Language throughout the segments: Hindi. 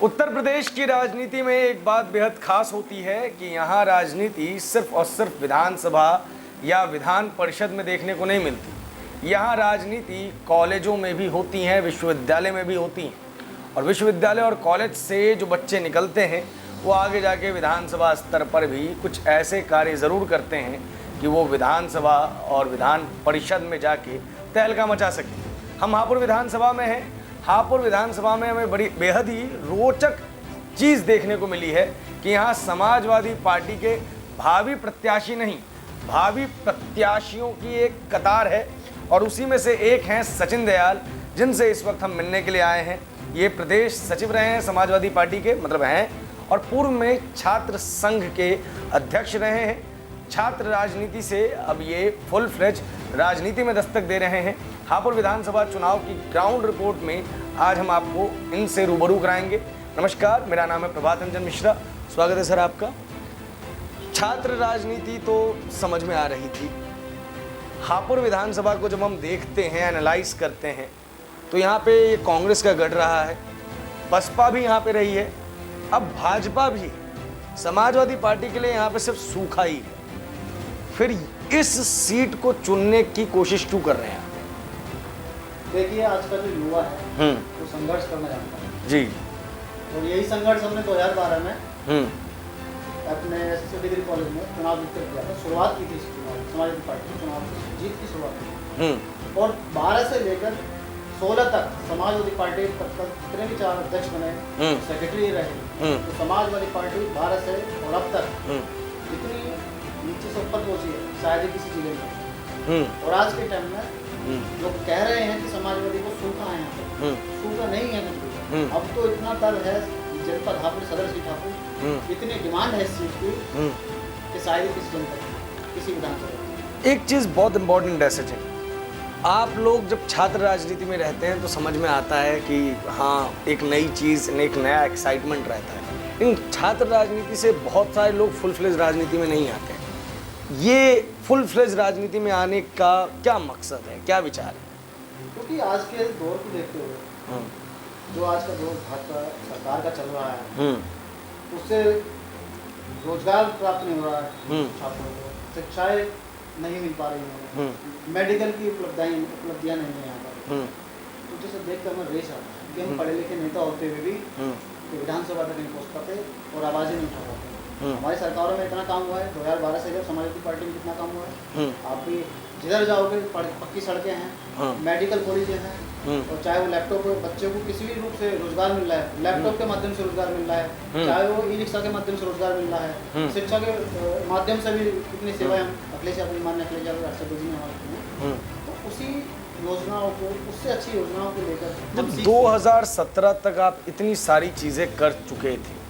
उत्तर प्रदेश की राजनीति में एक बात बेहद खास होती है कि यहाँ राजनीति सिर्फ और सिर्फ विधानसभा या विधान परिषद में देखने को नहीं मिलती। यहाँ राजनीति कॉलेजों में भी होती हैं, विश्वविद्यालय में भी होती हैं, और विश्वविद्यालय और कॉलेज से जो बच्चे निकलते हैं वो आगे जाके विधानसभा स्तर पर भी कुछ ऐसे कार्य ज़रूर करते हैं कि वो विधानसभा और विधान परिषद में जाके तहलका मचा सकें। हम हापुड़ विधानसभा में हैं। हापुड़ विधानसभा में हमें बड़ी बेहद ही रोचक चीज़ देखने को मिली है कि यहाँ समाजवादी पार्टी के भावी प्रत्याशी नहीं, भावी प्रत्याशियों की एक कतार है, और उसी में से एक हैं सचिन दयाल, जिनसे इस वक्त हम मिलने के लिए आए हैं। ये प्रदेश सचिव रहे हैं समाजवादी पार्टी के, मतलब हैं, और पूर्व में छात्र संघ के अध्यक्ष रहे हैं। छात्र राजनीति से अब ये फुल फ्लेज राजनीति में दस्तक दे रहे हैं। हापुड़ विधानसभा चुनाव की ग्राउंड रिपोर्ट में आज हम आपको इनसे रूबरू कराएंगे। नमस्कार, मेरा नाम है प्रभात रंजन मिश्रा, स्वागत है सर आपका। छात्र राजनीति तो समझ में आ रही थी। हापुड़ विधानसभा को जब हम देखते हैं, एनालाइज करते हैं, तो यहाँ पे ये कांग्रेस का गढ़ रहा है, बसपा भी यहाँ पे रही है, अब भाजपा भी। समाजवादी पार्टी के लिए यहाँ पे सिर्फ सूखा ही है। फिर इस सीट को चुनने की कोशिश क्यों कर रहे हैं? देखिए, आज का जो युवा है वो संघर्ष करना चाहता है जी, और यही संघर्ष हमने 2012 में अपने एसएससी डिग्री कॉलेज में चुनाव जीतकर किया था। शुरुआत की थी समाजवादी पार्टी चुनाव जीत की शुरुआत की, और 12 से लेकर 16 तक समाजवादी पार्टी तक जितने भी 4 अध्यक्ष बने, सेक्रेटरी रहे, तो समाजवादी पार्टी 12 से और अब तक जितनी नीचे से ऊपर पहुंची है शायद ही किसी जिले में। और आज के टाइम में लोग कह रहे हैं कि समाजवादी को सूखा है, यहाँ पे सूखा नहीं है कुछ। अब तो इतना दल है जनपद हापुड़ सदर सीट हापुड़, इतनी डिमांड है इस सीट की कि शायद ही किसी जनपद किसी विधानसभा। एक चीज़ बहुत इम्पोर्टेंट है सचिन, आप लोग जब छात्र राजनीति में रहते हैं तो समझ में आता है कि हाँ, एक नई चीज़, एक नया एक्साइटमेंट रहता है, लेकिन छात्र राजनीति से बहुत सारे लोग फुल फ्लेज राजनीति में नहीं आते हैं। ये फुल फ्लेज राजनीति में आने का क्या मकसद है, क्या विचार है? क्योंकि आज के दौर को देखते हुए जो आज का दौर भाजपा सरकार का चल रहा है, उससे रोजगार प्राप्त नहीं हो रहा है, छात्रों को शिक्षाएं नहीं मिल पा रही हैं, मेडिकल की उपलब्धियां नहीं है यहाँ पर। तो जैसे देख कर हमें रेस आता है कि हम पढ़े लिखे नेता होते हुए भी विधानसभा तक नहीं पहुँच पाते और आवाज़ें नहीं उठा पाते। हमारी सरकारों में इतना काम हुआ है, 2012 से जब समाजवादी पार्टी में कितना काम हुआ है। आप भी जिधर जाओगे पक्की सड़कें हैं, मेडिकल कॉलेजें हैं, और चाहे वो लैपटॉप बच्चे को किसी भी रूप से रोजगार मिल रहा है, लैपटॉप के माध्यम से रोजगार मिल रहा है, चाहे वो ई रिक्शा के माध्यम से रोजगार मिल रहा है, शिक्षा के माध्यम से भी कितनी सेवाएं हम अखिलेश मान्य अखिलेश यादव जी ने हमारे। तो उसी योजनाओं को, उससे अच्छी योजनाओं को लेकर जब 2017 तक आप इतनी सारी चीज़ें कर चुके थे,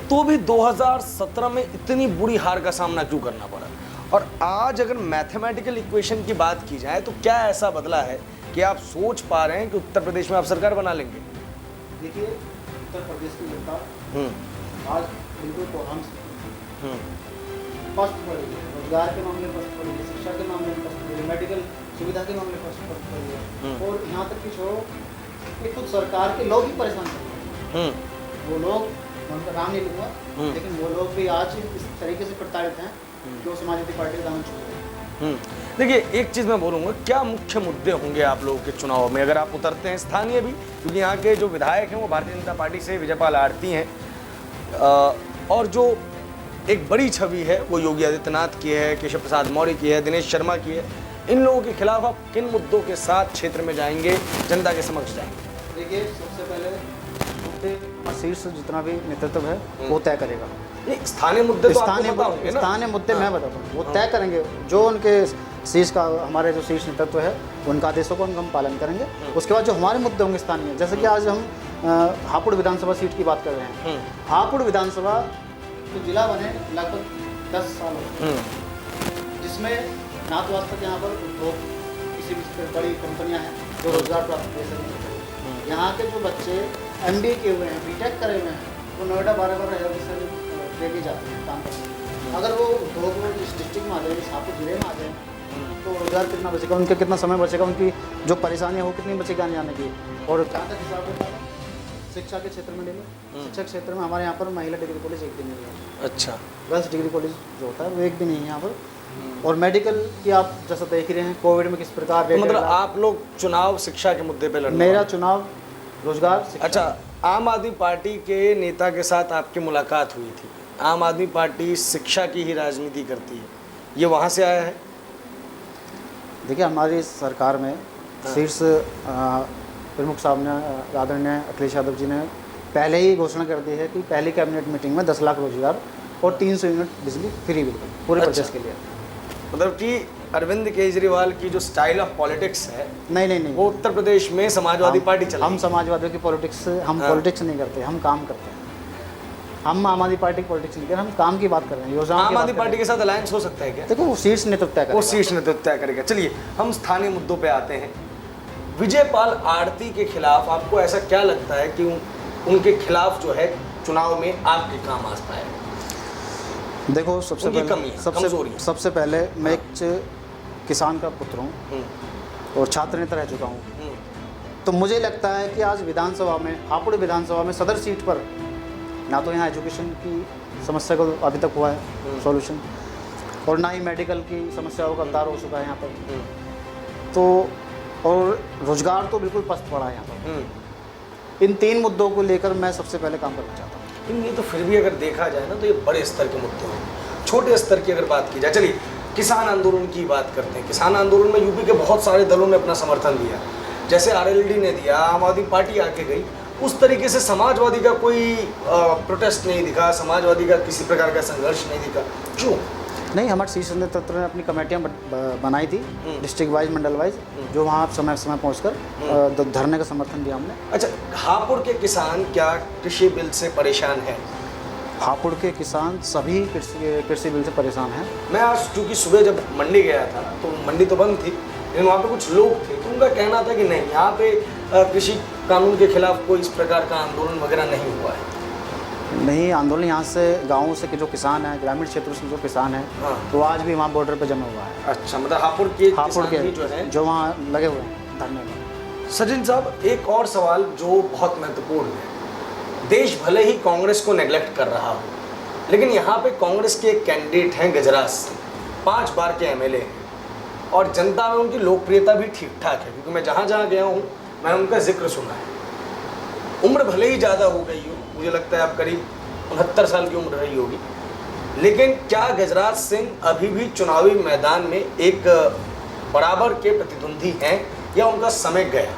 तो भी 2017 में इतनी बुरी हार का सामना क्यों करना पड़ा? और आज अगर मैथमेटिकल इक्वेशन की बात की जाए तो क्या ऐसा बदला है कि आप सोच पा रहे हैं कि उत्तर प्रदेश में आप सरकार बना लेंगे? देखिए, उत्तर प्रदेश की जनता आज बिल्कुल कोहराम से फर्स्ट पड़ी है, रोजगार के मामले में फर्स्ट पड़ी है, शिक्षा के मामले में फर्स्ट पड़ी है, मेडिकल सुविधा के मामले में फर्स्ट पड़ी है, और यहाँ तक कि छोड़ो कि खुद सरकार के लोग ही परेशान कर रहे हैं। वो लोग, मैं उनका नाम नहीं लूँगा, लेकिन वो लोग भी आज इस तरीके से प्रताड़ित हैं कि वो समाजवादी पार्टी का दामन छोड़ रहे हैं। देखिए, एक चीज़ मैं बोलूँगा, क्या मुख्य मुद्दे होंगे आप लोगों के चुनाव में अगर आप उतरते हैं? स्थानीय भी, क्योंकि यहाँ के जो विधायक हैं वो भारतीय जनता पार्टी से विजयपाल आरती हैं, और जो एक बड़ी छवि है वो योगी आदित्यनाथ की है, केशव प्रसाद मौर्य की है, दिनेश शर्मा की है। इन लोगों के खिलाफ आप किन मुद्दों के साथ क्षेत्र में जाएंगे, जनता के समक्ष जाएंगे? देखिए, सबसे पहले शीर्ष जितना भी नेतृत्व है वो तय करेगा। स्थानीय मुद्दे तो स्थानीय मुद्दे मैं बताता हूँ, वो तय करेंगे। जो उनके शीर्ष का, हमारे जो शीर्ष नेतृत्व है, उनका आदेशों को हम पालन करेंगे। उसके बाद जो हमारे मुद्दे होंगे स्थानीय, जैसे कि आज हम हापुड़ विधानसभा सीट की बात कर रहे हैं। हापुड़ विधानसभा तो जिला बने लगभग 10 साल हो, जिसमें ना तो आज तक यहाँ पर उद्योग, किसी भी बड़ी कंपनियाँ हैं जो रोजगार प्राप्त कर सकें। यहाँ के जो बच्चे MBA किए हुए हैं, BTech करे हुए हैं, वो नोएडा 12 लेके जाते हैं काम करने। अगर वो उद्योग में इस डिस्ट्रिक्ट में आ जाए, इस हापुड़ जिले में आ जाए, तो रोजगार कितना बचेगा, उनका कितना समय बचेगा, उनकी जो परेशानियाँ हो कितनी बचेगी आने जाने की। और जहाँ तक हिसाब होता है शिक्षा के क्षेत्र में ले लो, शिक्षा के क्षेत्र में हमारे यहाँ पर महिला डिग्री कॉलेज एक भी नहीं है। अच्छा। गर्ल्स डिग्री कॉलेज जो होता है वो एक भी नहीं है यहाँ पर। और मेडिकल की आप जैसा देख रहे हैं कोविड में किस प्रकार तो मतलब आप लोग चुनाव शिक्षा के मुद्दे पे लड़ रहे हैं? मेरा चुनाव रोजगार शिक्षा। अच्छा, आम आदमी पार्टी के नेता के साथ आपकी मुलाकात हुई थी। आम आदमी पार्टी शिक्षा की ही राजनीति करती है, ये वहाँ से आया है? देखिए हमारी सरकार में शीर्ष प्रमुख साहब ने आदरणीय अखिलेश यादव जी ने पहले ही घोषणा कर दी है कि पहली कैबिनेट मीटिंग में 10 लाख रोजगार और 300 यूनिट बिजली फ्री बिल्कुल पूरे प्रदेश के लिए। मतलब कि अरविंद केजरीवाल की जो स्टाइल ऑफ पॉलिटिक्स है, नहीं वो उत्तर प्रदेश में समाजवादी पार्टी चला। हम समाजवादियों की पॉलिटिक्स, हम पॉलिटिक्स नहीं करते, हम काम करते हैं। हम आम आदमी पार्टी की पॉलिटिक्स नहीं कर, हम काम की बात कर रहे हैं, योजना। आम आदमी पार्टी के साथ अलायंस हो सकता है क्या? देखो वो शीर्ष नेतृत्व तय करेगा। वो शीर्ष नेतृत्व तय करेगा। चलिए हम स्थानीय मुद्दों पे आते हैं। विजयपाल आरती के खिलाफ आपको ऐसा क्या लगता है कि उनके खिलाफ जो है चुनाव में आपके काम आ पाए? देखो सबसे पहले मैं एक किसान का पुत्र हूँ और छात्र नेता रह चुका हूँ। तो मुझे लगता है कि आज विधानसभा में, हापुड़ विधानसभा में सदर सीट पर ना तो यहाँ एजुकेशन की समस्या को अभी तक हुआ है सॉल्यूशन, और ना ही मेडिकल की समस्याओं का उद्धार हो चुका है यहाँ पर। तो और रोजगार तो बिल्कुल पस्त पड़ा है यहाँ पर। इन 3 मुद्दों को लेकर मैं सबसे पहले काम करना चाहता हूँ। ये तो फिर भी अगर देखा जाए ना तो ये बड़े स्तर के मुद्दे हैं। छोटे स्तर की अगर बात की जाए, चलिए किसान आंदोलन की बात करते हैं। किसान आंदोलन में यूपी के बहुत सारे दलों ने अपना समर्थन दिया, जैसे आरएलडी ने दिया, आम आदमी पार्टी आके गई। उस तरीके से समाजवादी का कोई प्रोटेस्ट नहीं दिखा, समाजवादी का किसी प्रकार का संघर्ष नहीं दिखा, क्यों? नहीं, हमारे शीर्ष नेतृत्व ने अपनी कमेटियाँ बनाई थी डिस्ट्रिक्ट वाइज, मंडल वाइज, जो वहाँ समय समय पहुँचकर धरने का समर्थन दिया हमने। अच्छा, हापुड़ के किसान क्या कृषि बिल से परेशान हैं? हापुड़ के किसान सभी कृषि बिल से परेशान हैं। मैं आज चूँकि सुबह जब मंडी गया था तो मंडी तो बंद थी, लेकिन वहाँ पे कुछ लोग थे तो उनका कहना था कि नहीं, यहाँ पे कृषि कानून के खिलाफ कोई इस प्रकार का आंदोलन वगैरह नहीं हुआ है। नहीं, आंदोलन यहाँ से गाँवों से जो किसान हैं, ग्रामीण क्षेत्रों से जो किसान हैं, तो आज भी वहाँ बॉर्डर पे जमा हुआ है। अच्छा, मतलब हापुड़ के जो है जो वहाँ लगे हुए हैं धरने में। सचिन साहब, एक और सवाल जो बहुत महत्वपूर्ण है। देश भले ही कांग्रेस को नेग्लेक्ट कर रहा हो, लेकिन यहाँ पे कांग्रेस के एक कैंडिडेट हैं गजराज सिंह, 5 बार के एमएलए हैं और जनता में उनकी लोकप्रियता भी ठीक ठाक है, क्योंकि मैं जहाँ जहाँ गया हूँ मैंने उनका जिक्र सुना है। उम्र भले ही ज़्यादा हो गई हो, मुझे लगता है आप करीब 69 साल की उम्र रही होगी, लेकिन क्या गजराज सिंह अभी भी चुनावी मैदान में एक बराबर के प्रतिद्वंदी हैं या उनका समय गया?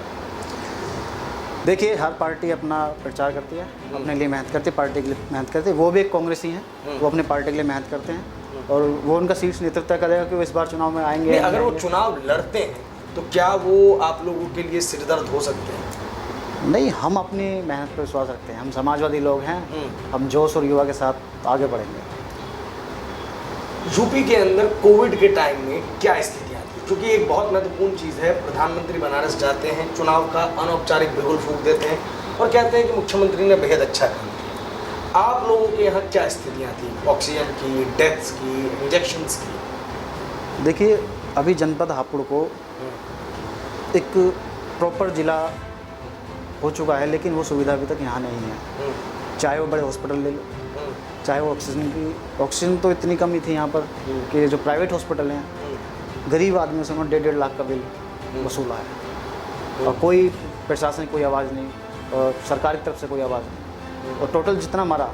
देखिए, हर पार्टी अपना प्रचार करती है, अपने लिए मेहनत करती है, पार्टी के लिए मेहनत करती है। वो भी एक कांग्रेसी हैं, वो अपने पार्टी के लिए मेहनत करते हैं और वो उनका शीर्ष नेतृत्व करेगा कि वो इस बार चुनाव में आएंगे। अगर वो चुनाव लड़ते हैं तो क्या वो आप लोगों के लिए सिरदर्द हो सकते हैं? नहीं, हम अपनी मेहनत पर विश्वास रखते हैं, हम समाजवादी लोग हैं, हम जोश और युवा के साथ आगे बढ़ेंगे। यूपी के अंदर कोविड के टाइम में क्या स्थितियाँ थी? क्योंकि एक बहुत महत्वपूर्ण चीज़ है, प्रधानमंत्री बनारस जाते हैं, चुनाव का अनौपचारिक बिगुल फूंक देते हैं और कहते हैं कि मुख्यमंत्री ने बेहद अच्छा काम किया। आप लोगों के यहाँ क्या स्थितियाँ थी? ऑक्सीजन की, डेथ्स की, इंजेक्शंस की? देखिए, अभी जनपद हापुड़ को एक प्रॉपर ज़िला हो चुका है, लेकिन वो सुविधा अभी तक यहाँ नहीं है। चाहे वो बड़े हॉस्पिटल ले लो, चाहे वो ऑक्सीजन तो इतनी कमी थी यहाँ पर कि जो प्राइवेट हॉस्पिटल हैं, गरीब आदमियों से उन्होंने 1.5 लाख का बिल वसूला है और कोई प्रशासन की कोई आवाज़ नहीं और सरकार की तरफ से कोई आवाज़ नहीं। और टोटल जितना मरा,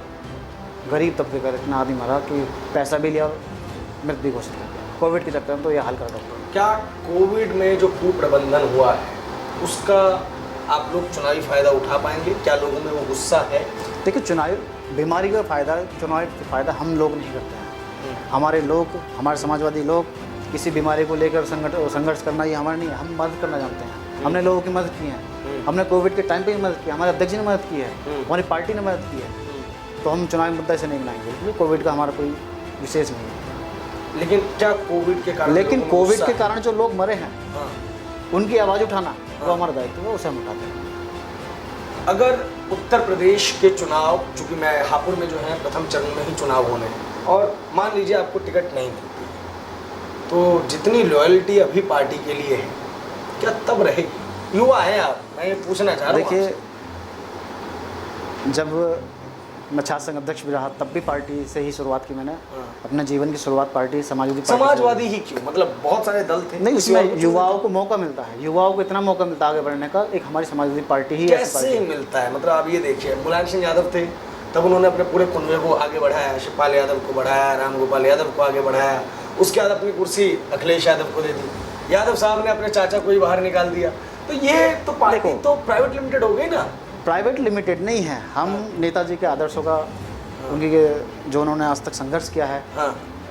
गरीब तबके का इतना आदमी मरा कि पैसा भी लिया और मृत भी घोषित कर दिया कोविड के चक्कर में। तो ये हाल कर डॉक्टर। क्या कोविड में जो कुप्रबंधन हुआ है उसका आप लोग चुनावी फ़ायदा उठा पाएंगे? क्या लोगों में वो गुस्सा है? देखिए, चुनावी बीमारी का फ़ायदा, चुनावी फ़ायदा हम लोग नहीं करते हैं। हमारे लोग, हमारे समाजवादी लोग किसी बीमारी को लेकर संघर्ष करना ये हमारा नहीं है। हम मदद करना जानते हैं, हमने लोगों की मदद की है, हमने कोविड के टाइम पे ही मदद की, हमारे अध्यक्ष ने मदद की है, हमारी पार्टी ने मदद की है। तो हम चुनावी मुद्दा से नहीं बनाएंगे, कोविड का हमारा कोई विशेष नहीं है। लेकिन क्या कोविड के कारण, लेकिन कोविड के कारण जो लोग मरे हैं उनकी आवाज़ उठाना वो हमारा दायित्व है, उसे हम उठाते हैं। अगर उत्तर प्रदेश के चुनाव, चूँकि मैं हापुड़ में जो है प्रथम चरण में ही चुनाव होने हैं और मान लीजिए आपको टिकट नहीं मिलती, तो जितनी लॉयल्टी अभी पार्टी के लिए है क्या तब रहेगी? युवा हैं आप, मैं ये पूछना चाह रहा हूँ। देखिए, जब मैं छात्र संघ अध्यक्ष भी रहा तब भी पार्टी से ही शुरुआत की मैंने। अपने जीवन की शुरुआत पार्टी समाजवादी पार्टी से। समाजवादी ही क्यों, मतलब बहुत सारे दल थे? नहीं, उसमें युवाओं को मौका मिलता है, युवाओं को इतना मौका मिलता है आगे बढ़ने का, एक हमारी समाजवादी पार्टी ही कैसे मिलता है? मतलब आप ये देखिए, मुलायम सिंह यादव थे तब उन्होंने अपने पूरे कुनबे को आगे बढ़ाया, शिवपाल यादव को बढ़ाया, रामगोपाल यादव को आगे बढ़ाया, उसके बाद अपनी कुर्सी अखिलेश यादव को दे दी, यादव साहब ने अपने चाचा को ही बाहर निकाल दिया। तो ये तो पार्टी तो प्राइवेट लिमिटेड हो गई ना? प्राइवेट लिमिटेड नहीं है, हम नेताजी के आदर्शों का, उनकी जो उन्होंने आज तक संघर्ष किया है,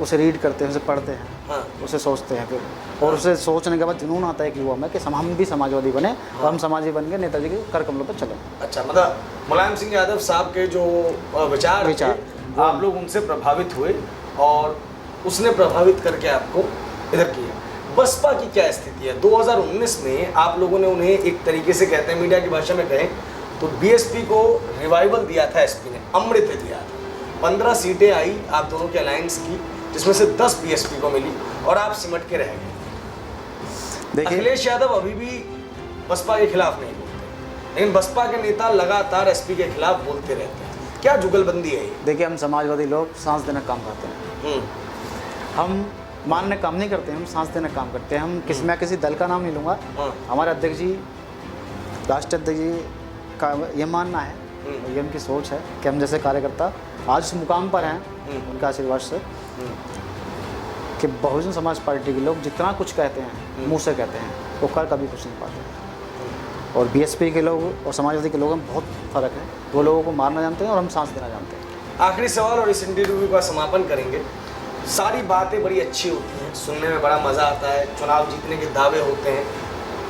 उसे रीड करते हैं, उसे पढ़ते हैं, उसे सोचते हैं फिर, और उसे सोचने के बाद जुनून आता है कि युवा में कि हम भी समाजवादी बने और हम समाजी बन के नेताजी के कर कमलों पर चले। अच्छा, मतलब मुलायम सिंह यादव साहब के जो विचार आप लोग उनसे प्रभावित हुए और उसने प्रभावित करके आपको इधर किया। बसपा की क्या स्थिति है? 2019 में आप लोगों ने उन्हें एक तरीके से, कहते हैं मीडिया की भाषा में कहें तो, बीएसपी को रिवाइवल दिया था, एसपी ने अमृत दिया था। 15 सीटें आई आप दोनों के अलायंस की, जिसमें से 10 बीएसपी को मिली और आप सिमट के रह गए। अखिलेश यादव अभी भी बसपा के खिलाफ नहीं बोलते, लेकिन बसपा के नेता लगातार एसपी के खिलाफ बोलते रहते हैं। क्या जुगलबंदी है ये? देखिए, हम समाजवादी लोग सांस देना काम करते हैं, हम मानने काम नहीं करते, हम सांस देना काम करते हैं। हम मैं किसी दल का नाम नहीं लूँगा, हमारे अध्यक्ष जी, राष्ट्रीय अध्यक्ष जी का ये मानना है, ये उनकी सोच है कि हम जैसे कार्यकर्ता आज उस मुकाम पर हैं उनका आशीर्वाद से, कि बहुजन समाज पार्टी के लोग जितना कुछ कहते हैं, मुंह से कहते हैं, वो कर कभी कुछ नहीं पाते। और बीएसपी के लोग और समाजवादी के लोगों में बहुत फ़र्क है, वो लोगों को मारना जानते हैं और हम सांस देना जानते हैं। आखिरी सवाल और इस इंटरव्यू का समापन करेंगे। सारी बातें बड़ी अच्छी होती हैं, सुनने में बड़ा मज़ा आता है, चुनाव जीतने के दावे होते हैं,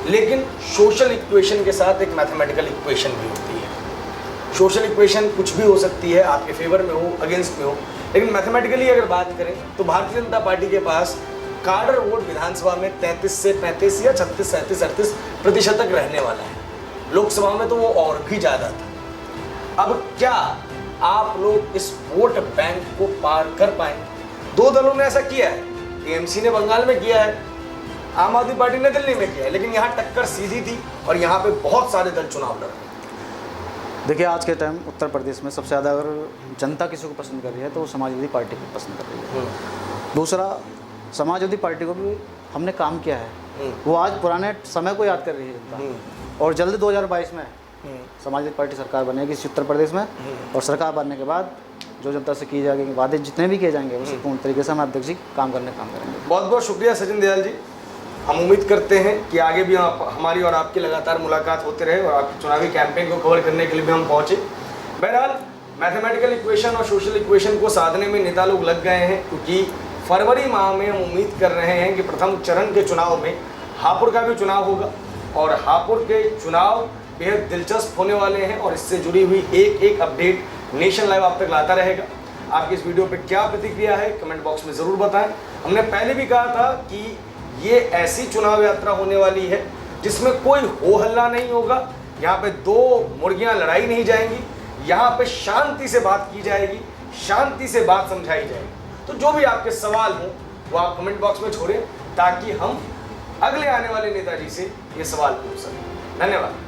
लेकिन सोशल इक्वेशन के साथ एक मैथमेटिकल इक्वेशन भी होती है। सोशल इक्वेशन कुछ भी हो सकती है, आपके फेवर में हो, अगेंस्ट में हो, लेकिन मैथमेटिकली अगर बात करें तो भारतीय जनता पार्टी के पास काडर वोट विधानसभा में 33 से 35 या 36, 37, 38% तक रहने वाला है। लोकसभा में तो वो और भी ज़्यादा था। अब क्या आप लोग इस वोट बैंक को पार कर पाएंगे? 2 दलों ने ऐसा किया है, टीएमसी ने बंगाल में किया है, आम आदमी पार्टी ने दिल्ली में किया है, लेकिन यहाँ टक्कर सीधी थी और यहाँ पे बहुत सारे दल चुनाव लड़ रहे हैं। देखिए, आज के टाइम उत्तर प्रदेश में सबसे ज़्यादा अगर जनता किसी को पसंद कर रही है तो वो समाजवादी पार्टी को पसंद कर रही है। दूसरा, समाजवादी पार्टी को भी हमने काम किया है, वो आज पुराने समय को याद कर रही है जनता, और जल्द 2022 में समाजवादी पार्टी सरकार बनेगी इस उत्तर प्रदेश में, और सरकार बनने के बाद जो जनता से किए जाएंगे वादे जितने भी किए जाएंगे उसे पूर्ण तरीके से हम अध्यक्ष जी काम करेंगे। बहुत बहुत शुक्रिया सचिन दयाल जी। हम उम्मीद करते हैं कि आगे भी हमारी और आपकी लगातार मुलाकात होते रहे और आपकी चुनावी कैंपेन को कवर करने के लिए भी हम पहुँचे। बहरहाल, मैथमेटिकल इक्वेशन और सोशल इक्वेशन को साधने में नेता लोग लग गए हैं, क्योंकि फरवरी माह में हम उम्मीद कर रहे हैं कि प्रथम चरण के चुनाव में हापुड़ का भी चुनाव होगा और हापुड़ के चुनाव बेहद दिलचस्प होने वाले हैं और इससे जुड़ी हुई एक अपडेट नेशन लाइव आप तक लाता रहेगा। आपकी इस वीडियो पे क्या प्रतिक्रिया है कमेंट बॉक्स में ज़रूर बताएं। हमने पहले भी कहा था कि ये ऐसी चुनाव यात्रा होने वाली है जिसमें कोई हो हल्ला नहीं होगा, यहाँ पे 2 मुर्गियाँ लड़ाई नहीं जाएंगी, यहाँ पे शांति से बात की जाएगी, शांति से बात समझाई जाएगी। तो जो भी आपके सवाल हों वो आप कमेंट बॉक्स में छोड़ें ताकि हम अगले आने वाले नेताजी से ये सवाल पूछ सकें। धन्यवाद।